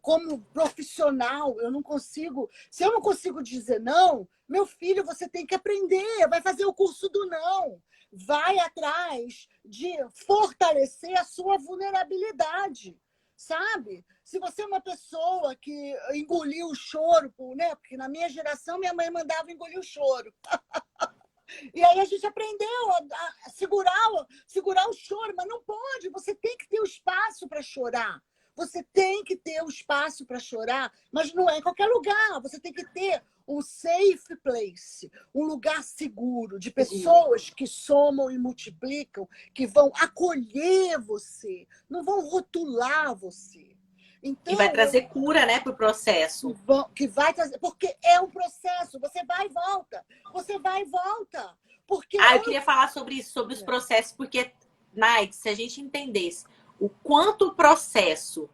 Como profissional, eu não consigo. Se eu não consigo dizer não, meu filho, você tem que aprender. Vai fazer o curso do não. Vai atrás de fortalecer a sua vulnerabilidade. Sabe? Se você é uma pessoa que engoliu o choro, né? Porque na minha geração, minha mãe mandava engolir o choro. E aí a gente aprendeu a segurar o choro, mas não pode, você tem que ter o espaço para chorar. Você tem que ter o espaço para chorar, mas não é em qualquer lugar. Você tem que ter um safe place, um lugar seguro, de pessoas que somam e multiplicam, que vão acolher você, não vão rotular você. Então, E vai trazer cura, né, para o processo. Que vai trazer, porque é um processo, você vai e volta. Você vai e volta. Porque eu queria falar sobre isso, sobre os processos, porque, Naide, se a gente entendesse o quanto o processo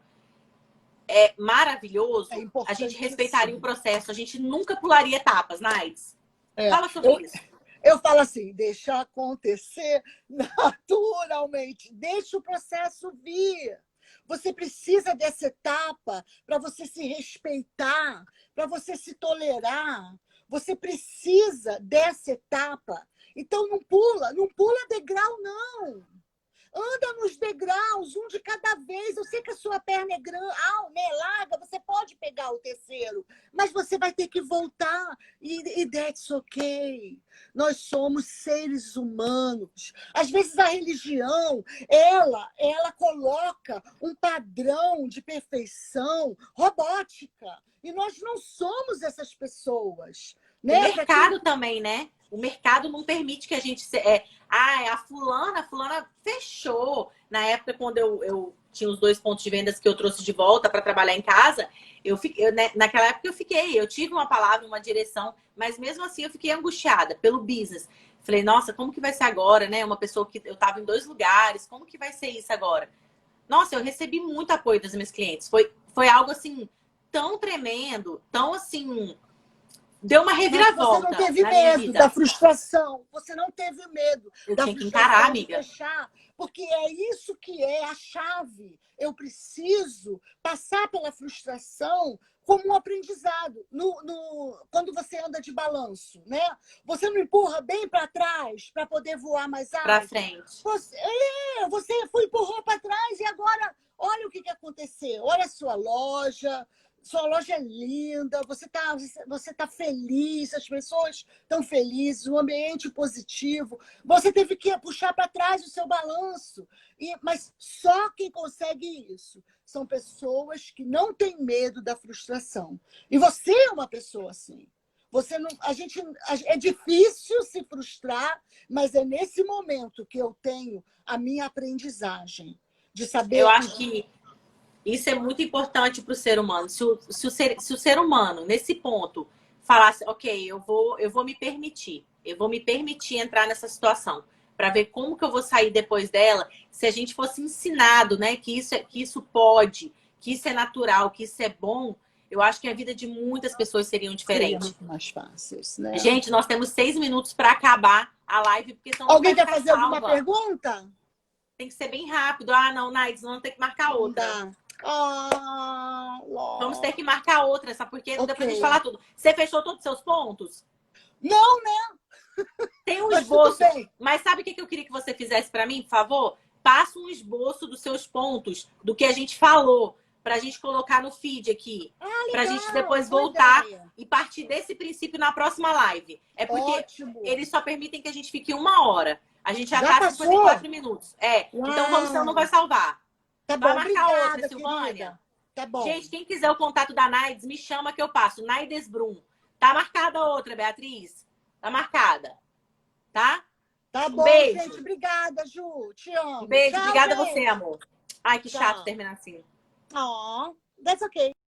é maravilhoso, a gente respeitaria o processo, a gente nunca pularia etapas, Naide. Fala sobre isso. Eu falo assim, deixa acontecer naturalmente, deixa o processo vir. Você precisa dessa etapa para você se respeitar, para você se tolerar. Você precisa dessa etapa. Então, não pula degrau, não. Anda nos degraus, um de cada vez. Eu sei que a sua perna é grande, né, larga, você pode pegar o terceiro, mas você vai ter que voltar. E that's okay. Nós somos seres humanos. Às vezes a religião, ela coloca um padrão de perfeição robótica. E nós não somos essas pessoas. Né? O mercado também, né? O mercado não permite que a gente... a fulana fechou. Na época, quando eu tinha os 2 pontos de vendas que eu trouxe de volta para trabalhar em casa, naquela época eu tive uma palavra, uma direção, mas mesmo assim eu fiquei angustiada pelo business. Falei, nossa, como que vai ser agora, né? Uma pessoa que eu estava em 2 lugares, como que vai ser isso agora? Nossa, eu recebi muito apoio dos meus clientes. Foi algo, assim, tão tremendo, tão, assim... Deu uma reviravolta. Mas você não teve medo da frustração. Você não teve medo da tinha que frustração encarar, amiga. de fechar. Porque é isso que é a chave. Eu preciso passar pela frustração como um aprendizado. Quando você anda de balanço, né? Você não empurra bem para trás para poder voar mais alto. Para frente. Você empurrou para trás e agora olha o que aconteceu. Olha a sua loja. Sua loja é linda, você tá feliz, as pessoas estão felizes, o ambiente positivo. Você teve que puxar para trás o seu balanço. Mas só quem consegue isso são pessoas que não têm medo da frustração. E você é uma pessoa assim. É difícil se frustrar, mas é nesse momento que eu tenho a minha aprendizagem de saber. Eu acho que isso é muito importante para o ser humano. Se o ser humano, nesse ponto, falasse, ok, eu vou me permitir. Eu vou me permitir entrar nessa situação para ver como que eu vou sair depois dela. Se a gente fosse ensinado, né, que isso pode, que isso é natural, que isso é bom, eu acho que a vida de muitas pessoas seriam diferentes. Seria muito mais fácil, né? Gente, nós temos 6 minutos para acabar a live, porque senão alguém quer fazer alguma pergunta? Tem que ser bem rápido. Ah, não, Naides, vamos ter que marcar outra. Vamos ter que marcar outra, sabe? Porque depois a gente fala tudo. Você fechou todos os seus pontos? Não, né? Tem um esboço. Mas sabe o que eu queria que você fizesse para mim, por favor? Passa um esboço dos seus pontos, do que a gente falou, pra gente colocar no feed aqui. Pra gente depois voltar e partir desse princípio na próxima live. É porque eles só permitem que a gente fique 1 hora. A gente já tá 54 minutos. Então vamos, senão não vai salvar. Tá bom, vai marcar obrigada, outra, Silvânia. Tá bom. Gente, quem quiser o contato da Naides, me chama que eu passo. Naides Brum. Tá marcada outra, Beatriz? Tá marcada. Tá? Tá bom, beijo. Gente. Obrigada, Ju. Te amo. Beijo. Tchau, obrigada a você, amor. Ai, que chato terminar assim. Oh, that's okay.